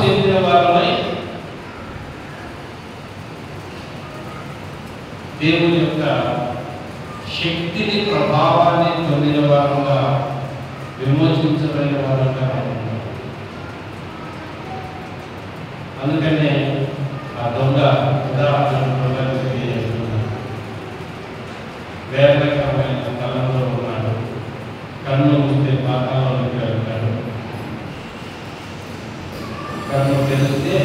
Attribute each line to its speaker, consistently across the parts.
Speaker 1: చెందిన వారమై దేవుని యొక్క శక్తిని ప్రభావాన్ని పొందిన వారంగా విమోచించబడిన వారంగా ఉన్నారు. అందుకనే ఆ దొంగ ఉదాహరణ తెలియజేస్తున్నారు. వేదకరమైన స్థలంలో ఉన్నాడు, కన్ను మూస్తే పాతాళంలోకి వెళ్తాడు, కన్ను తెలిస్తే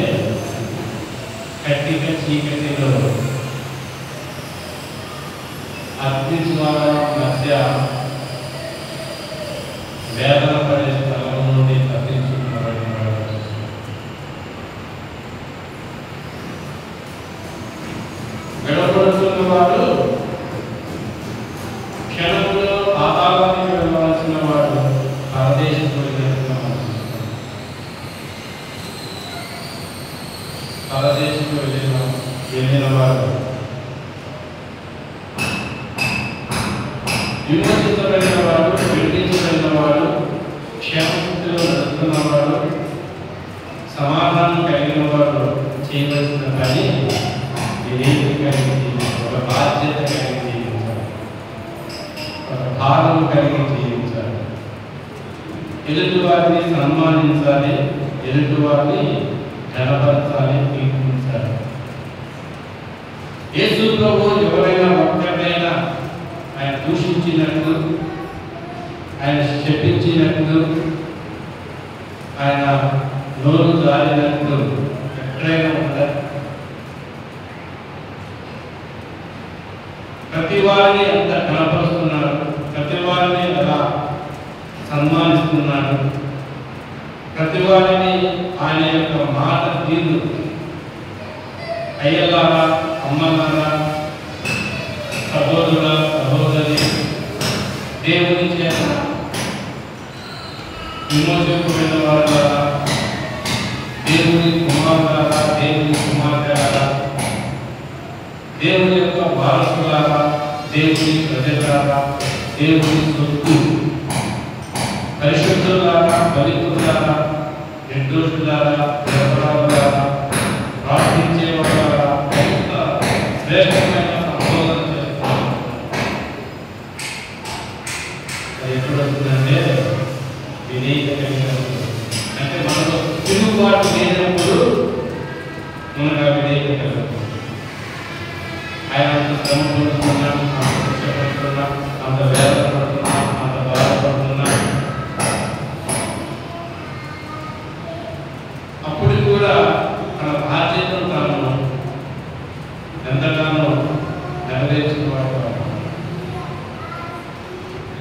Speaker 1: కట్టిక చీకటిలో అగ్ని జ్వాల మధ్య వేదన పడే స్థలం నుండి తప్పించుకున్నాడు. విడబడుతున్న వాడు క్షణంలో పాతాళానికి వెళ్ళవలసిన వాడు పరదేశంలోకి వెళ్ళిన వాడు విమోచించబడిన వాడు, విడిపించబడిన వాడు, క్షేమస్థితిలో నడుస్తున్నవాడు, సమాధానం కలిగిన వాడు చేయవలసిన పని విధేయత కలిగి జీవించాలి, ఒక బాధ్యత కలిగి జీవించాలి, ఒక భారం కలిగి జీవించాలి, ఎదుటివారిని సన్మానించాలి, ఎదుటివారిని ఘనపరచాలి, కీర్తించాలి. యేసు ప్రభు ఎవరైనా ఒక్కరినైనా ఆయన దూషించినట్లు, ఆయన శపించినట్లు, ఆయన నోరు జారినట్లు ఎక్కడైనా ఉందా? ప్రతి వారిని అంత కనపరుస్తున్నాడు, ప్రతి వారిని అలా సన్మానిస్తున్నాడు, ప్రతి వారిని ఆయన యొక్క మాట తీరు అయ్యలారా, అమ్మలారా, సహోదరుల సహోదరి, దేవుని చేత విమోచింపబడిన వారు, దేవుని కుమారులారా, దేవుని కుమార్తెలారా, దేవుని యొక్క వారసులారా, దేవుని ప్రజలారా, దేవుని సొత్తు, పరిశుద్ధులారా, బలిపులారా, నిర్దోషులారా, నిరపరాధులారా, ప్రార్థించేవారా, శ్రేష్టమైన సంబోధన చేస్తున్నారు. అది ఎప్పుడు వస్తుందంటే వినీత కలిగినప్పుడు, అంటే మనకు తిరుగుబాటు లేనప్పుడు మనకు ఆ వినీత కలుగుతుంది. ఆయన అంత శ్రమ పడుతున్నాం, అంత కష్టపడుతున్నాం, అంత వేదన పడుతున్నాం, అంత బాధపడుతున్నాం, అప్పుడు కూడా తన బాధ్యతను తాను ఎంతగానో నెరవేర్చుకోవాలి.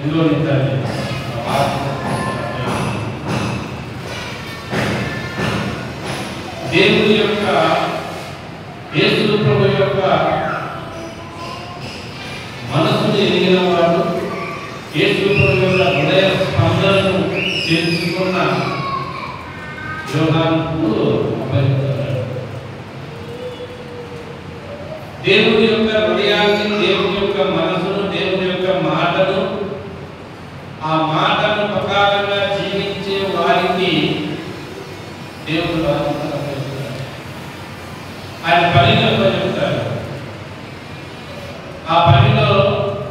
Speaker 1: ఇందులో నిందాలి దేవుని యొక్క యేసు ప్రభు యొక్క మనసును ఎరిగిన వాడు, యేసు ప్రభు యొక్క హృదయ స్పందనను తెలుసుకున్న యోహానుకు అభయపడ్డాడు. దేవుని యొక్క హృదయాన్ని, దేవుని యొక్క మనసును, దేవుని యొక్క మాటను, ఆ మాటను ప్రకారంగా జీవించే వారికి దేవుడు బాధ్యత అప్పగిస్తాడు. ఆయన పనిని అప్పగిస్తాడు. ఆ పనిలో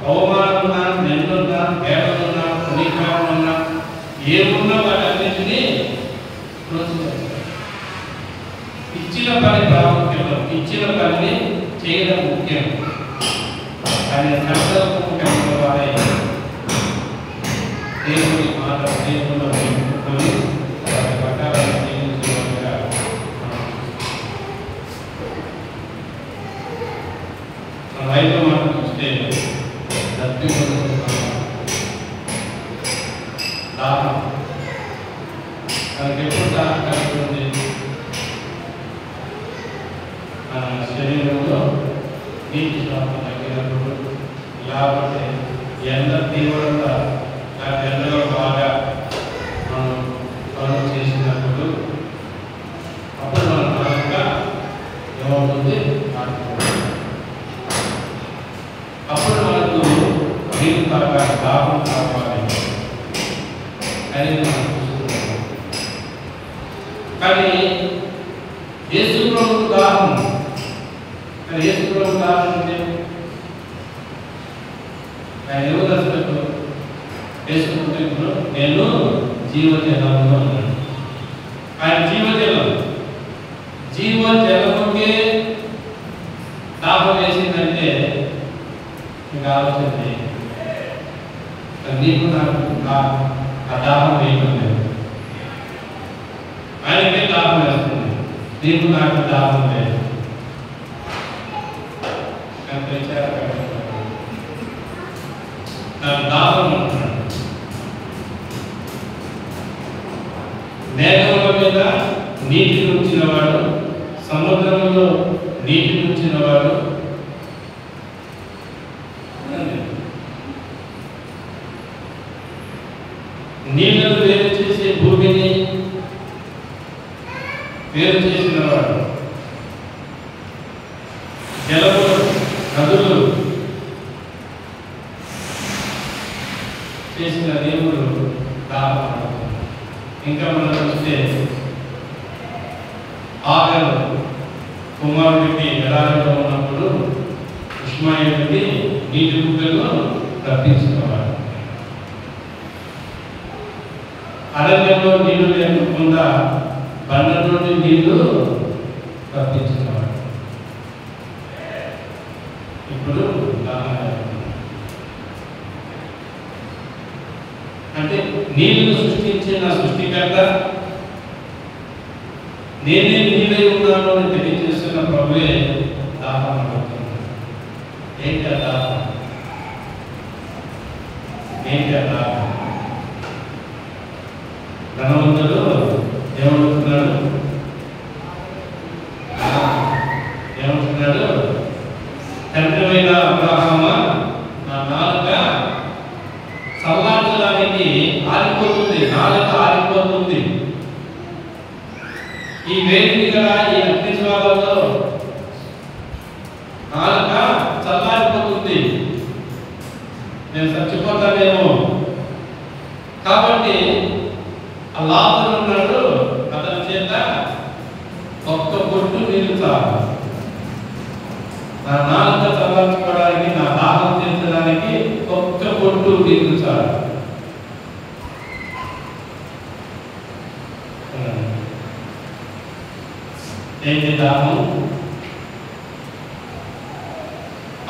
Speaker 1: అవమానమున్నా, నిందున్నా, పేదలున్నా, పునీకారులున్నా, ఏమున్నా వాటన్నింటినీ ప్రోత్సహిస్తాడు. ఇచ్చిన పని ప్రాముఖ్యం, ఇచ్చిన పనిని చేయడం ముఖ్యం. ఆయన సంకల్పం కలిగిన వారే దేవుని మాట హృదయంలో నింపుకొని వారి ప్రకారం జీవించేవారుగా మన రైతు మాట చూస్తే దాహం తనకి ఎప్పుడు దాహం కలుగుతుంది? మన శరీరంలో నీటి శ్వాస తగ్గినప్పుడు, లేకపోతే ఎండ తీవ్రత, లేకపోతే ఎండలో బాగా మనం పనులు చేసినప్పుడు అప్పుడు మన బలంగా ఏమవుతుంది? అప్పుడు మనకు నీరు తాగాలి, దాహం కావాలి అనేది మనం చూస్తున్నాం. కానీ ప్రభు దాహం. కానీ యేసు ప్రభు దాహం అంటే ఆయన ఎవరు అసలు? యేసు ప్రభు నేను జీవజలము అన్నాడు. ఆయన జీవజలం. జీవజలముకే దాహం వేసిందంటే ఇంకా ఆలోచన చేయండి. నీకు నాకు ఆ దాహం వేయడం లేదు. ఆయనకే దాహం వేస్తుంది, నీకు నాకు దాహం లేదు. నాకు దాహం అంటున్నాడు. మేఘముల మీద నీటిని ఉంచినవాడు, సముద్రంలో నీటిని ఉంచినవాడు, నీళ్లను వేరు చేసే భూమిని వేరు చేసినవాడు, జలములు నదులు చేసిన దేవుడు దాహం. ఇంకా మనం చూస్తే ఆగరు కుమారుడికి ఎడారిలో ఉన్నప్పుడు ఇష్మాయేలుని నీటి బుగ్గలు రప్పించినవాడు. అరణ్యంలో నీళ్లు లేకుండా బండ నుండి నీళ్లు రప్పించినవాడు. ఇప్పుడు అంటే నీళ్లను సృష్టించిన సృష్టికర్త, నేనే నీళ్ళై ఉన్నాను అని తెలియజేస్తున్న ప్రభువే దాహం అడుగుతున్నాడు. ఏంటి ఆ దాహం? ఏంటి ఆ దాహం? ధనవంతుడు ఏమడుగుతున్నాడు? ఏమంటున్నాడు? తండ్రివైన అబ్రహామా, నా నాలుక చల్లార్చడానికి ఆరిపోతుంది, నాలుక ఆరిపోతుంది. ఈ వేడిని కదా, ఈ అగ్ని జ్వాలలో నాలుక చల్లారిపోతుంది, నేను చచ్చిపోతానేమో. కాబట్టి ఆ లాజరు ఉన్నాడు, అతని చేత ఒక్క పొట్టు నీళ్ళు చాలు. నా నాలుక చల్లార్చుకోవడానికి, నా దాహం తీర్చడానికి ఒక్క పొట్టు నీళ్ళు చాలు. ఏంటి దాహం?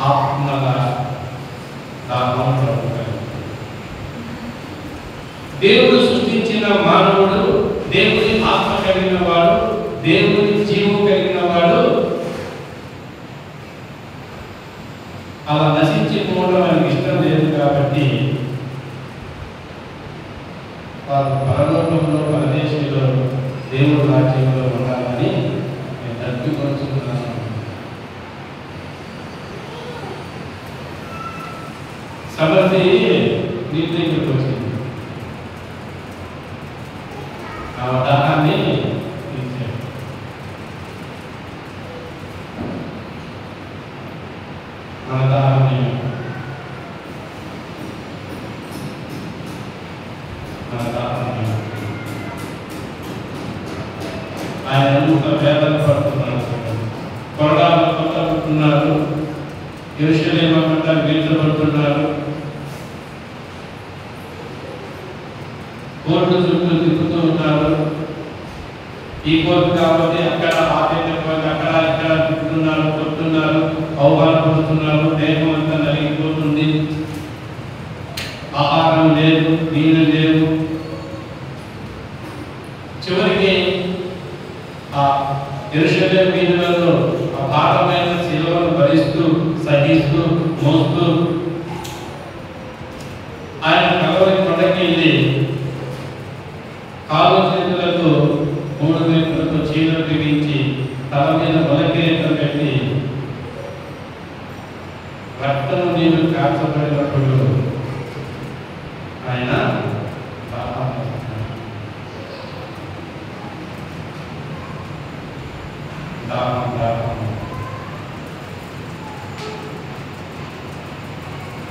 Speaker 1: ఆత్మల దాహం. దేవుడు సృష్టించిన మానవుడు దేవుని ఆత్మ కలిగిన వాడు, దేవుని జీవం కలిగిన వాడు అలా నశించిపోవడం ఆయనకి ఇష్టం లేదు. కాబట్టి వారు పరలోకంలో పరదేశంలో దేవుడు రాజ్యంలో ఉండాలని నేను తప్పికొచ్చుకున్నాను. సమర్థి నీ దగ్గరకు వచ్చింది, ఆ దాహాన్ని ఇచ్చాడు. మన దాహాన్ని ఆయన వేదన పడుతున్నారు, కొరడాలు కొట్టబడుతున్నారు, యెరూషలేము అంతా వీల్చబడుతున్నారు, కోర్టు చుట్టూ తిప్పుతూ ఉన్నారు. ఈ కోర్టు కాబట్టి అక్కడ, ఆ దేశం అక్కడ ఇక్కడ తిప్పుతున్నారు, కొట్టున్నారు, అవమానపడుతున్నారు. దేహం అంతా నలిగిపోతుంది, ఆహారం లేదు, నీళ్ళు లేవు. చివరికి ఆ యెరూషలేము వీధులలో ఆ భారమైన శిలువను భరిస్తూ, సహిస్తూ, మోస్తూ ఆయన కలవరి కొండకి వెళ్ళి కాలు చేతులకు 3 వైపులతో చీరలు బిగించి తల మీద బలకిరీటం పెట్టి రక్తము నీరు కాల్చబడినప్పుడు ఆయన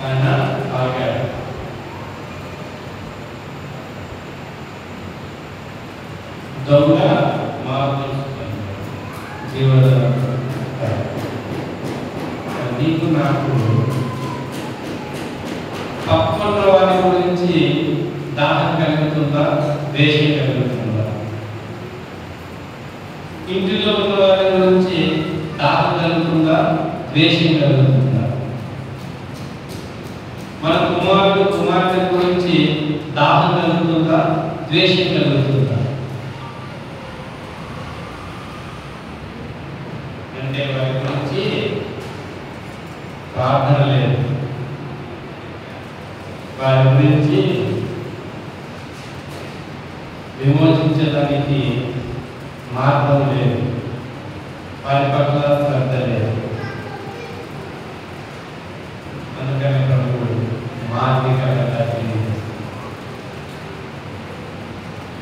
Speaker 1: ఆయన ఆగాడు. దొంగ మార్గం, జీవజలం. నీకు నాకు పక్కన వారి గురించి దాహం కలుగుతుందా, ద్వేషం కలుగుతుందా? ఇంటిలో ఉన్న వారి గురించి దాహం కలుగుతుందా, ద్వేషం కలుగుతుందా? మన కుమారుడు కుమార్తె గురించి దాహం కలుగుతుందా, ద్వేషం కలుగుతుందా? అంటే వారి గురించి ప్రార్థన లేదు, వారి గురించి విమోచించడానికి మార్గం లేదు, వారి పట్ల శ్రద్ధ లేదు. అందుకని ప్రభువు మార్గంగా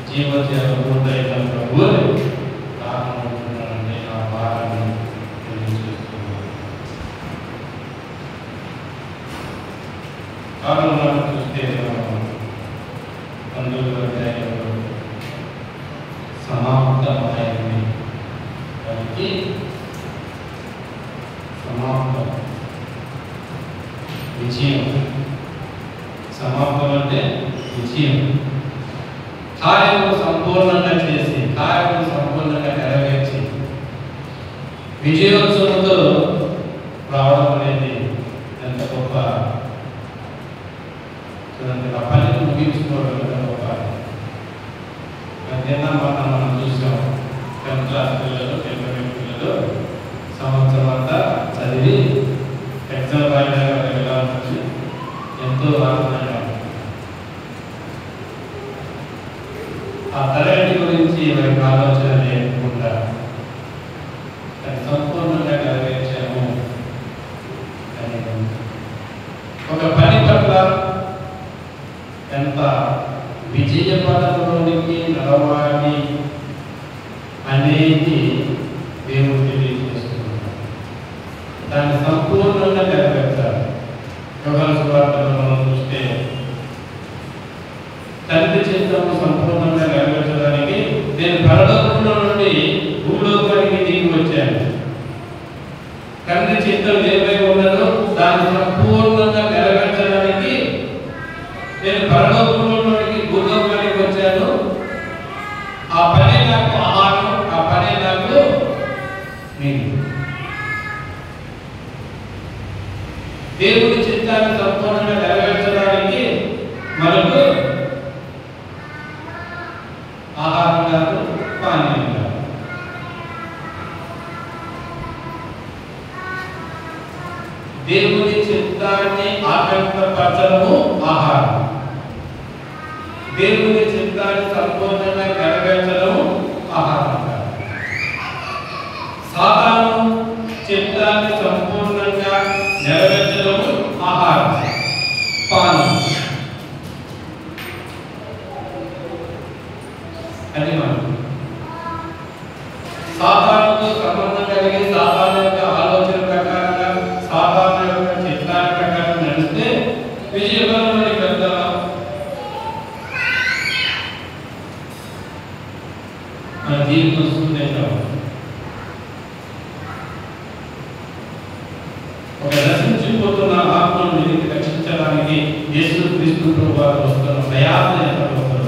Speaker 1: జీవోద్యోగ పూర్తయిన ప్రభువు రానుంటున్నానంటే ఆ భారాన్ని తెలియజేస్తున్నాను. కారణం చూస్తే అందులో సమాప్తమైంది కాబట్టి సమాప్తం విజయం. సమాప్తం అంటే విజయం. కార్యము సంపూర్ణంగా చేసి, కార్యము సంపూర్ణంగా నెరవేర్చి విజయోత్సవంతో రావడం అనేది ఎంత గొప్ప. చూడండి, ఆ పనిని ముగించుకోవడం ఎంత గొప్ప. మనం చూసాం, 10th క్లాస్ పిల్లలు, 10th పిల్లలు సంవత్సరం అంతా చదివి ఎగ్జామ్ రాయడానికి ఎలా ఉంటుంది, ఎంతో ఆనందంగా ఆ తరగతి గురించి వారికి ఆలోచన లేకుండా అది సంపూర్ణంగా నెరవేర్చాము. ఒక పని పట్ల ఎంత విజయ పదంలోనికి నడవాలి అనేది దేవుడు తెలియజేస్తున్నారు. దాన్ని సంపూర్ణంగా నెరవేర్చాలి. యోహాను సువార్తలో మనం చూస్తే తండ్రి చిత్తము సంపూర్ణంగా నెరవేర్చడానికి నేను పరలోకంలో నుండి భూలోకానికి దిగి వచ్చాను. తండ్రి చిత్తం ఏమై ఉన్నదో దాన్ని సంపూర్ణంగా నెరవేర్చడానికి నేను పరలోకంలో నుండి భూలోకానికి వచ్చాను. ఆ పని నాకు ఆహారం, ఆ పని నాకు నీరు. దేవుడి చిత్తాన్ని సంపూర్ణంగా నెరవేర్చడానికి మనకు ఆహారం కాదు, పానీయం కాదు. దేవుని చిత్తాన్ని ఆకాంక్షపరచడము ఆహారం, దేవుని చిత్తాన్ని సంపూర్ణంగా నెరవేర్చడము ఆహారం కాదు. సాతాను చిత్తాన్ని సంపూర్ణంగా నెరవేర్చడము ఆహారం, పానం. అది మనం సాతానుతో సంబంధం కలిగి సాతాను యొక్క ఆలోచన ప్రకారంగా, సాతాను యొక్క చిత్తాన్ని ప్రకారం నడిస్తే విజయవంతంలోకి వెళ్తామా? మన జీవితం వస్తుందేంటాం. ఒక నశించిపోతున్న ఆత్మను వెలికి రక్షించడానికి యేసు క్రీస్తు ప్రభువు వస్తున్న ప్రయాసం ఎంత గొప్పదో.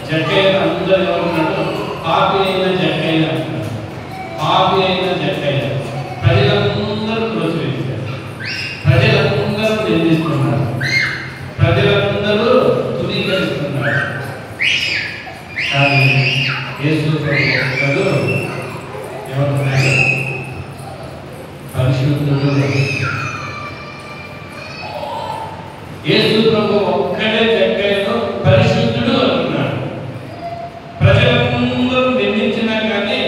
Speaker 1: జక్కయ్య అందరూ ఏమంటున్నాడు? పాపి అయిన జక్కయ్య అంటున్నాడు. పాపి అయిన జక్కయ్య. ప్రజలందరూ త్రోసివేశారు, ప్రజలందరూ నిందిస్తున్నారు, ప్రజలందరూ తునీకరిస్తున్నారు. కానీ యేసు ప్రభువు ఏమంటున్నాడు? పరిశుద్ధుడు. యేసు ప్రభువు ఒక్కడే జక్కయ్యను పరిశుద్ధుడు అంటున్నాడు. ప్రజలందరూ నిందించినా కానీ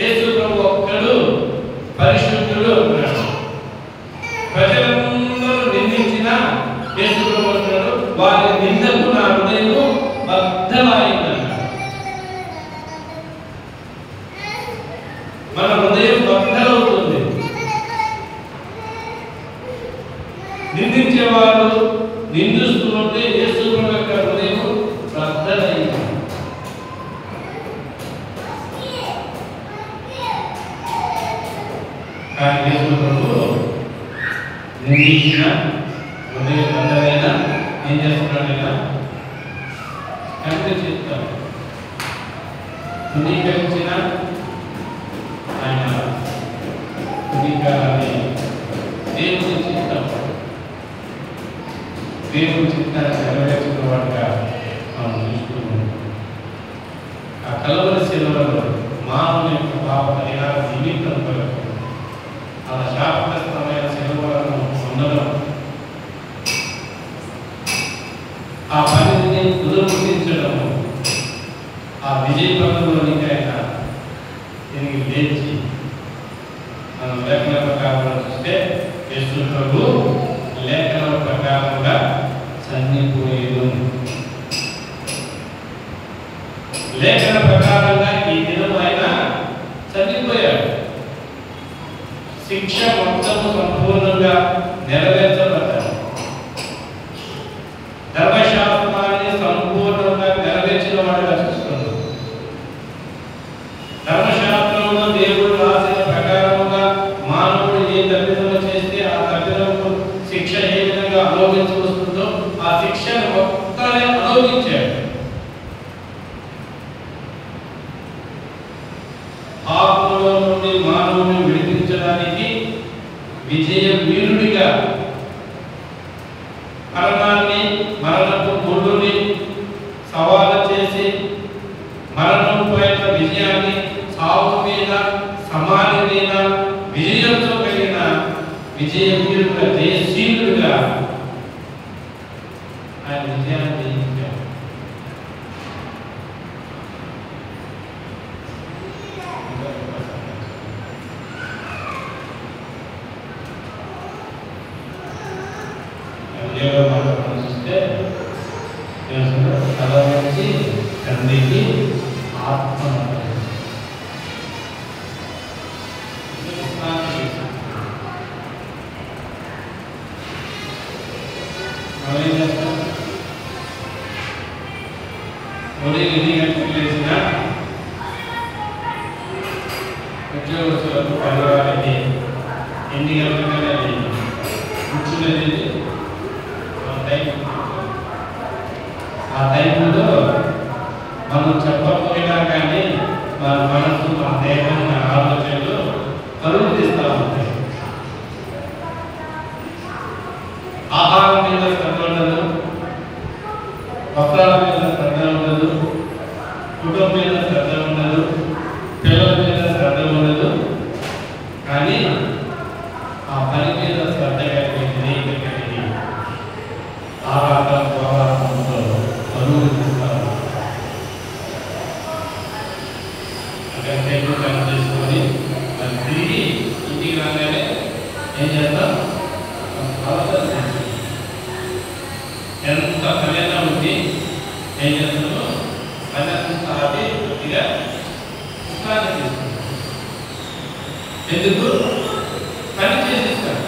Speaker 1: యేసు ప్రభు ఒక్కడు పరిశుద్ధుడు అంటున్నాడు. ప్రజలందరూ నిందించినా యేసు ప్రభు అంటున్నాడు, వారి నిందకు నా హృదయం బద్ధమైందన్నాడు. మన హృదయం బద్ధమవుతుంది. నిందించేవారు నిందిస్తూ ఉంటే నిందించిన ఉదయం అందరైనా ఏం చేస్తున్నాడు ఇలా కనుక చెప్తాడు. తునీకరించిన ఆయన తునీకారాన్ని దేవుని చిత్తం, దేవుని చిత్తాన్ని నెరవేర్చిన వాడుగా మనం చూస్తున్నాం. ఆ కలవరి శిలువలో మానవుని యొక్క పాప పరిహార నిమిత్తం కొరకు ఆ శాపగ్రస్తమైన శిలువలను పొందడం, ఆ పనిని పునరుద్ధరించడము, ఆ విజయ పదంలోనికి ఆయన తిరిగి లేచి మనం లేఖన ప్రకారంగా చూస్తే యేసు ప్రభు లేఖన ప్రకారంగా చనిపోయేదు. లేఖన ప్రకారంగా ఈ దినం ఆయన చనిపోయాడు. శిక్ష మొత్తము సంపూర్ణంగా నెరవేర్చబడ్డాడు. ధర్మశాస్త్రాన్ని సంపూర్ణంగా నెరవేర్చిన వాడుగా చూస్తున్నాడు. ధర్మశాస్త్రంలో దేవుడు రాసిన ప్రకారముగా మానవుడు ఏ తప్పిదము చేస్తే ఆ తప్పిదముకు శిక్ష ఏ విధంగా అనుభవించి వస్తుందో ఆ శిక్షను ఒక్కడే అనుభవించాడు. పాపంలో నుండి మానవుని విడిపించడానికి విజయ వీరుడిగా మరణాన్ని, మరణపు ముళ్ళుని సవాలు చేసి మరణం పైన విజయాన్ని, సావు మీద, సమాధి మీద విజయంతో కలిగిన విజయ వీరుడుగా, జయశీలుడుగా ఆయన విజయాన్ని జయించాడు. చూస్తే కళ నుంచి తండ్రికి ఆత్మ లేచిన ఉద్యోగస్తులకు పరివారానికి ఎన్ని గంటలకనే కూర్చునేది ఆ టైంలో మనం చెప్పకపోయినా కానీ మన మనసు, మన దేహం, మన ఆలోచనలు పరుగు తీస్తూ ఉంటాయి. ఆహారం మీద శ్రద్ధ ఉండదు, వస్త్రాల మీద శ్రద్ధ ఉండదు, కుటుంబం మీద శ్రద్ధ ఉండదు, పిల్లల మీద శ్రద్ధ ఉండదు. కానీ ఆ పని మీద శ్రద్ధ కలిగి, వినయం కలిగి ఆరాటం, పోరాటంతో పరుగు తీస్తారు. అక్కడ టేబుల్ పని చేసుకొని అది తిరిగి ఇంటికి రాగానే ఏం చేస్తాం? ఎంత పనైనా ఉంది ఏం చేస్తామో పని అంతా ఆపి కొద్దిగా విశ్రాంతి తీసుకుంటాం. ఎందుకు? పని చేసేస్తాం.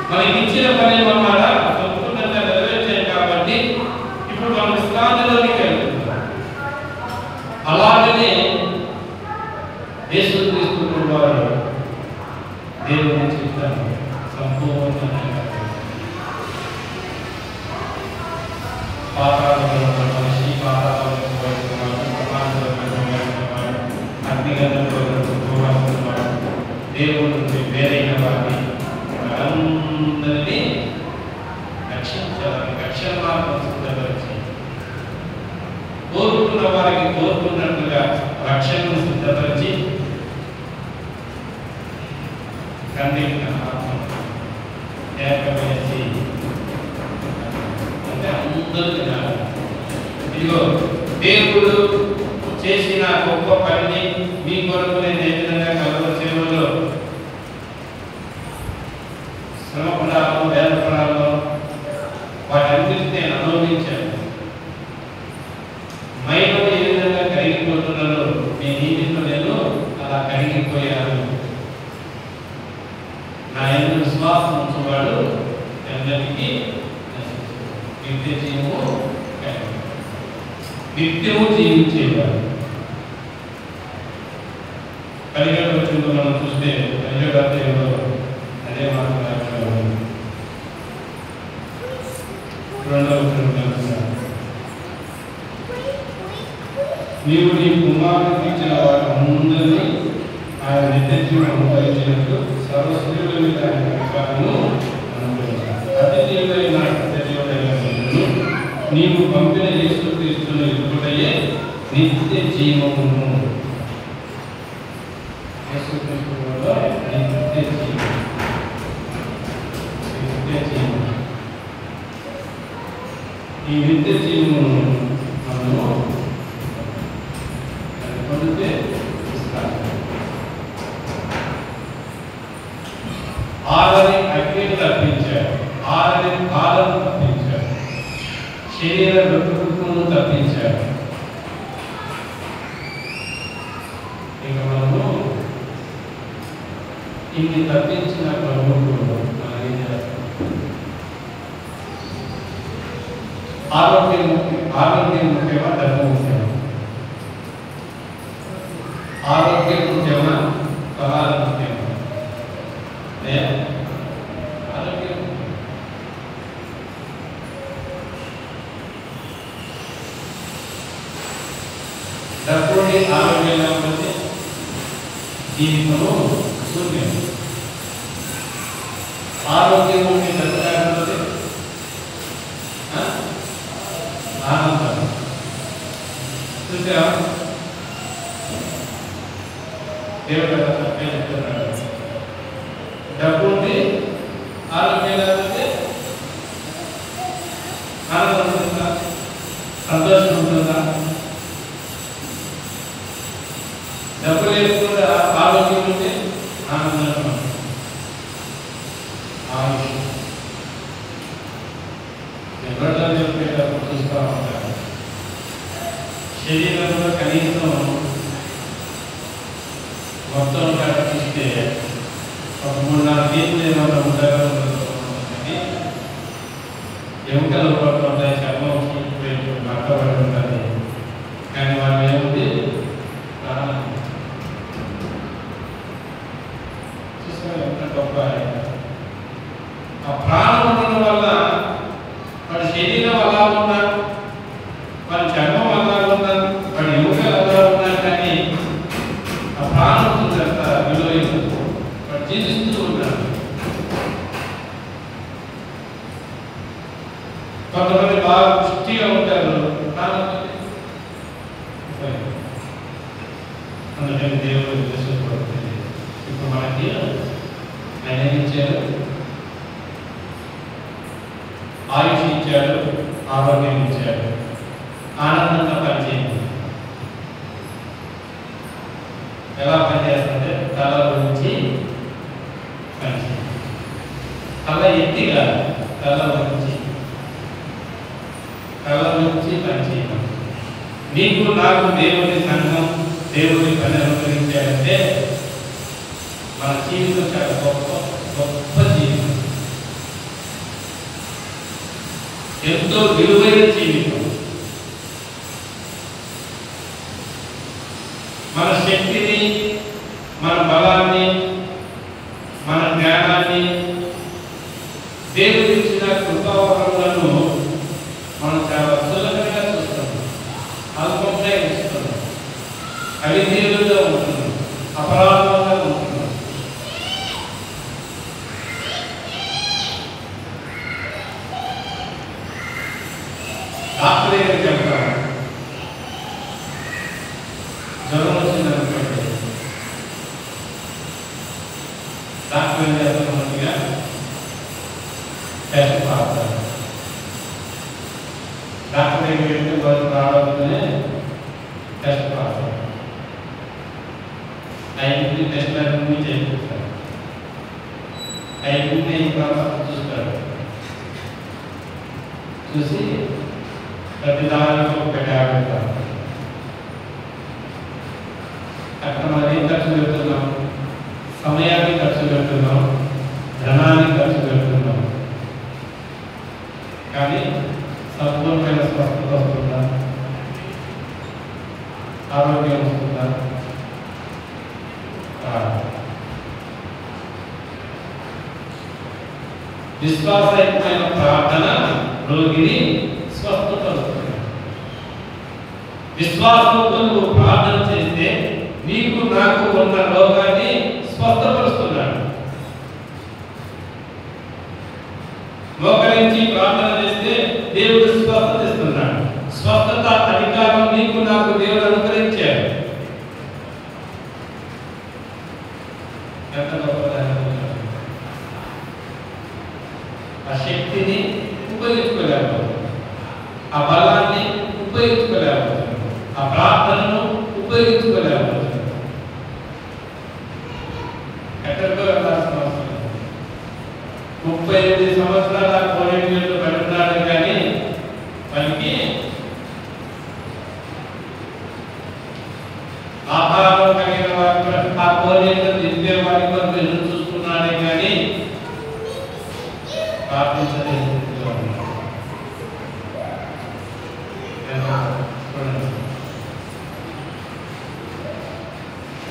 Speaker 1: మనకి ఇచ్చిన పని అన్నమాట సంపూర్ణంగా నెరవేర్చాం కాబట్టి ఇప్పుడు మనం విశ్రాంతిలోకి వెళ్తున్నాం. అలాగనే యేసుక్రీస్తు వారు దేవుని చిత్తాన్ని సంపూర్ణంగా పాతాళంలో ఉన్న మనిషి, పాతాళంలో పోయినవాడు, ప్రమాదంలో పోయినవాడు, అగ్నిగంధంలో పోయినవాడు, దేవుడి నుండి వేరైన వారిని అందరినీ రక్షించాలని రక్షణ మార్గం సిద్ధపరిచి కోరుకున్న వారికి కోరుకున్నట్లుగా రక్షణను సిద్ధపరిచి తండ్రికి ఆత్మ ఏకమేసి అంటే అందరూ తినాలి. ఇదిగో దేవుడు చేసిన గొప్ప పనిని మీ కొరకు నేను ఏ విధంగా కలవరి సేవలో శ్రమపడాలో, వేదపడాలో వాటన్నిటిని నేను అనుభవించాను. మైలో ఏ విధంగా కరిగిపోతున్నానో మీ నీటితో నేను అలా కరిగిపోయాను. నా యందు విశ్వాసం ఉంచువాడు అందరికీ నిత్య జీవము నిత్యము జీవించేవాడు. కలిగడ వచ్చిందో మనం చూస్తే కలిగడ అదే మాట్లాడుతున్నాడు. నీవు నీ కుమారునికి ఇచ్చిన వారి అందరినీ ఆయన నిత్య జీవనం అనుభవించినట్లు సర్వ స్త్రీల మీద ఆయన అధికారము అనుభవించాడు. అతిథియుడైన సజీవుడైన నిన్ను నీవు పంపిన యేసుక్రీస్తును ఇప్పుడయ్యే నిత్య జీవమును. యేసుక్రీస్తులో నిత్య జీవము, నిత్య జీవము. ఈ నిత్య జీవమును మనము పొందితే ఆరని అగ్నిని తప్పించారు, ఆరని కాలను తప్పించారు, శరీర ఋతువును తప్పించారు. ఇక మనము ఇన్ని తప్పించిన ప్రభువులు మనం ఏం చేస్తాం? ఆరోగ్యం ముఖ్యమా, డబ్బు ముఖ్యమా? ఆరోగ్యం ముఖ్యమా, ఫలాలు ముఖ్యమా? ఆరోగ్యం. డబ్బుని ఆరోగ్యం లేకపోతే జీవితము శూన్యం. ఆరోగ్యం ఉండి డబ్బు లేకపోతే ఆనందం. చూసా దేవుడు చెప్తున్నాడు, డబ్బు ఉండి ఆరోగ్యం లేకపోతే ఆనందం ఉంటుందా, సంతోషం ఉంటుందా? డబ్బు లేకుండా ఆరోగ్యం ఉంటే ఆనందంగా ఉంటుంది. ఎవరిలో చెప్పేటప్పుడు చూస్తూ ఉంటారు, శరీరంలో కనీసం మొత్తం చూస్తే ఒక 3-4 కేజీలు ఏమైనా ఉండగా కానీ ఎముకలు పడుతుంటాయి, చర్మం మట్టబడి ఉంటుంది. కానీ వాళ్ళు ఏముంది చూసారు ఎంత గొప్ప. ఆ ప్రాణం ఉండడం వల్ల వాడి శరీరం అలా ఉన్నా, వాడి చర్మం అలా ఉన్నా, వాడి ఎముకలు అలా ఉన్నా, కానీ ఆ ప్రాణం అంత విలువైన వాడు జీవిస్తూ ఉన్నాడు. కొంతమంది బాగా పుష్టిగా ఉంటారు, అందుకని దేవుడు విశ్వపడుతుంది. ఇప్పుడు మనకి ఆయన ఇచ్చాడు, ఆయుష్ ఇచ్చాడు, ఆరోగ్యం ఇచ్చాడు, ఆనందంగా పనిచేయండి. ఎలా పనిచేస్తుంటే తల నుంచి పనిచేయండి. తల ఎత్తిగా తల నుంచి పనిచేయడం. నీకు నాకు దేవుని సంఘం, దేవుని పని అనుగ్రహించాడంటే మన జీవితం చాలా గొప్ప గొప్ప జీవితం, ఎంతో విలువైన జీవితం. మన శక్తిని, మన బలాన్ని, మన జ్ఞానాన్ని, దేవుడు ఇచ్చిన కృపావరములను మనం చాలా సులభంగా చూస్తాం, అల్పంగా ఇస్తున్నాం, అవిధేయులుగా ఉంటున్నాం, అపరాధంగా ఉంటున్నాం. డాక్టర్ దగ్గరికి వెళ్తాం, జ్వరం వచ్చిందనుకోండి, డాక్టర్ ఏం చేస్తాం? మంచిగా టెస్ట్ రాస్తాడు. డాక్టర్ దగ్గరికి వెళ్తే వాళ్ళు రావడంతోనే టెస్ట్ రాస్తాడు. ఐదుని టెస్ట్ అన్నీ చేయిస్తాడు. ఐదుని చూస్తాడు. చూసి ప్రతి దానికి ఒక ట్యాబ్లెట్ రాస్తాడు. అక్కడ మనం ఏం ఖర్చు పెడుతున్నాం? సమయాన్ని ఖర్చు పెడుతున్నాం, ధనాన్ని ఖర్చు పెడుతున్నాం. కానీ సంపూర్ణమైన స్వస్థత వస్తుందా? ఆరోగ్యం వస్తుందా? విశ్వాసయుతమైన ప్రార్థన రోగిని స్వస్థపరుస్తుంది. విశ్వాసంతో నువ్వు ప్రార్థన చేస్తే నీకు నాకు ఉన్న రోగాన్ని స్వస్థపరుస్తున్నాడు. మోకరించి ప్రార్థన చేస్తే దేవుడు స్వస్థత ఇస్తున్నాడు. స్వస్థత అధికారం నీకు నాకు దేవుడు అనుగ్రహించాడు. ఎంత గొప్పదనం! ఆ శక్తిని ఉపయోగించుకోలేకపోతున్నాం, ఆ బలాన్ని ఉపయోగించుకోలేకపోతున్నాం, ఆ ప్రార్థనను ఉపయోగించుకోలేకపోతున్నాం. ఎక్కడికో వెళ్ళాల్సిన అవసరం లేదు. 38 సంవత్సరాల కోనేటిలో పెడుతున్నాడు కానీ మనకి ఆహారం కలిగిన వారి ఆ కోనేటిలో తిరిగే వారి కొరకు ఎదురు చూస్తున్నాడే కానీ ప్రార్థించలేదు.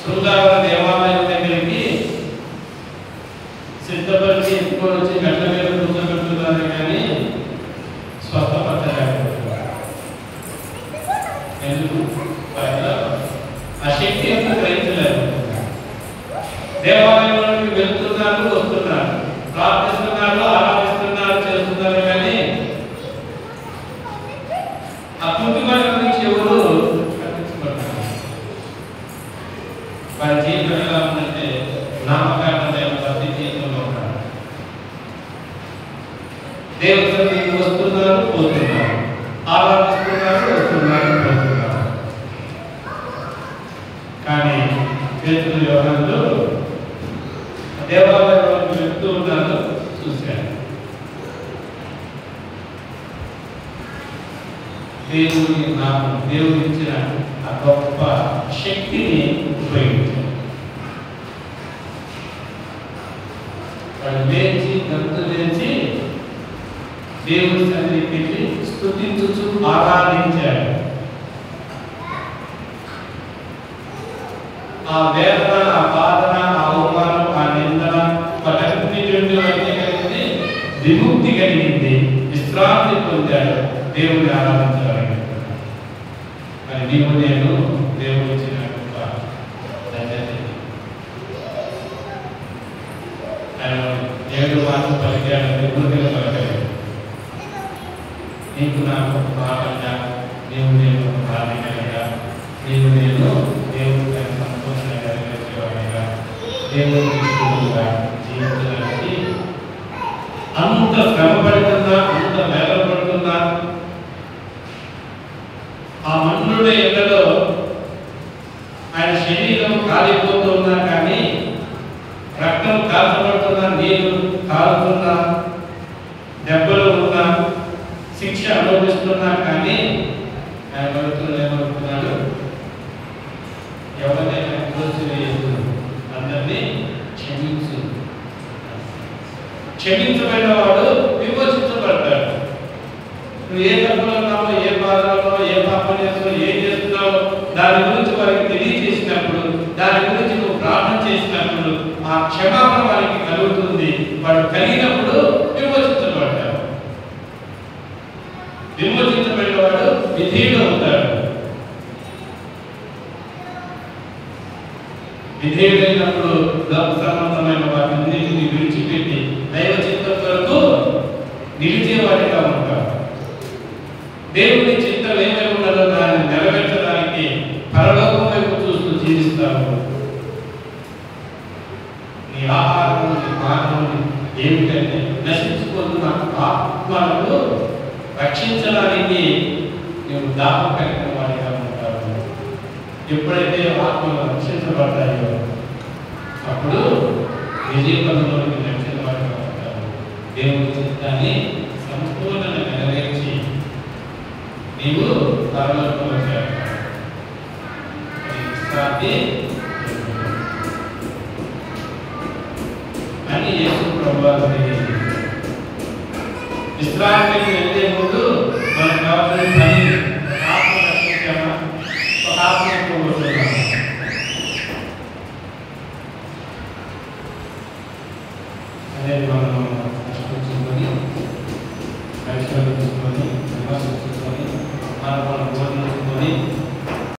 Speaker 1: శృంగార దేవాలయం దగ్గరికి సిద్ధపరిచి ఎత్తుకొని వచ్చి గంట మీద కూర్చోబెడుతున్నారు కానీ స్వస్థపరచలేకపోతున్నారు. ఎందుకు? ఆ శక్తి ఎంత గ్రహించలేకపోతున్నారు. దేవాలయంలోకి వెళ్తున్నారు, వస్తున్నారు, ప్రార్థిస్తున్నారు, ఆరాధిస్తున్నారు, చేస్తున్నారు కానీ ఆ కుంటుమల నుంచి ఎవరు కనిపించబడతారు. వారి జీవితం ఎలా ఉందంటే నామకార్థమైన ప్రతి జీవితంలో ఉన్నారు. దేవుని సన్నిధికి వస్తున్నారు, పోతున్నారు, ఆరాధిస్తున్నారు, వస్తున్నారు, పోతున్నారు. కానీ పేతురు యోహానులు దేవాలయంలోకి వెళ్తూ ఉన్నారు, చూశారు. దేవుని నామం, దేవుని ఇచ్చిన ఆ గొప్ప శక్తిని ఉపయోగించారు. వాళ్ళు లేచి గంతు లేచి దేవుని సన్నిధికి వెళ్ళి స్తుతించుచు ఆరాధించారు. ఆ వేదన, ఆ బాధన, ఆ అవమానం, ఆ నిందన వాటన్నిటి నుండి కలిగింది, విముక్తి కలిగింది, విశ్రాంతి పొందాడు. దేవుని ఆరాధించాలని మరి నీవు నేను దేవుడు ఇచ్చిన గొప్ప ధన్యత. ఆయన 7 మాటలు పలికాడు, నిపుణులుగా పలికాడు. నీకు నాకు మాటగా, నీవు నేను ప్రార్థికలుగా, నీవు నేను దేవుడికి సంతోషంగా కలిగేవాడిగా, దేవుడికి ఇష్టముగా జీవించడానికి అంత శ్రమ పడుతున్నా, అంత వేదన పడుతున్నా, ఆ మన్నుడి ఎండలో ఆయన శరీరం కాలిపోతున్నా కానీ, రక్తం కాల్చబడుతున్నా, నీరు కాలుతున్నా, దెబ్బలు ఉన్నా, శిక్ష అనుభవిస్తున్నా కానీ ఆయన భక్తులు ఏమనుకున్నాడు? ఎవరైనా దోషులు అందరినీ క్షమించు. క్షమించబడిన వాడు విమోచించబడతాడు. నువ్వు ఏ తప్పులో ఉన్నావో, ఏ బాధలో, ఏ పాపం చేస్తున్నావు, ఏం చేస్తున్నావో దాని గురించి వారికి తెలియజేసినప్పుడు, దాని గురించి నువ్వు ప్రార్థన చేసినప్పుడు ఆ క్షమాపణ వారికి కలుగుతుంది. వాడు కలిగినప్పుడు విమోచించబడతాడు. విమోచించబడిన వాడు విధేయుడు అవుతాడు. విధేయుడైనప్పుడు లోక సంబంధమైన వాటిని విడిచిపెట్టి దైవ చిత్తం కొరకు నిలిచేవాడిగా ఉంటాడు. దేవుని చిత్తం ఏమై ఉన్నదో దాన్ని నెరవేర్చడానికి పరలోకం వైపు చూస్తూ జీవిస్తావు. నీ ఆహారం, నీ పానం ఏమిటంటే నశించుకుంటున్న ఆత్మలను రక్షించడానికి నీవు దాహం కలిగిన వాడిగా ఉంటావు. ఎప్పుడైతే ఆత్మలు రక్షించబడతాయో అప్పుడు విజయపదంలోకి నడిచిన వాడిగా ఉంటావు. దేవుని చిత్తాన్ని సంపూర్ణంగా నెరవేర్చి నీవు పరలోకంలో చేరతావు. అని యేసు ప్రభువు తెలియజేశారు. విశ్రాంతికి వెళ్ళే ముందు మనకు కావాల్సిన పని ఆత్మ రక్షించామా, ఒక ఆత్మ పోగొట్టుకున్నామా. అనేది మనం నష్టపరుచుకొని, పరిష్కరించుకొని, విమర్శించుకొని, మనం భోజనం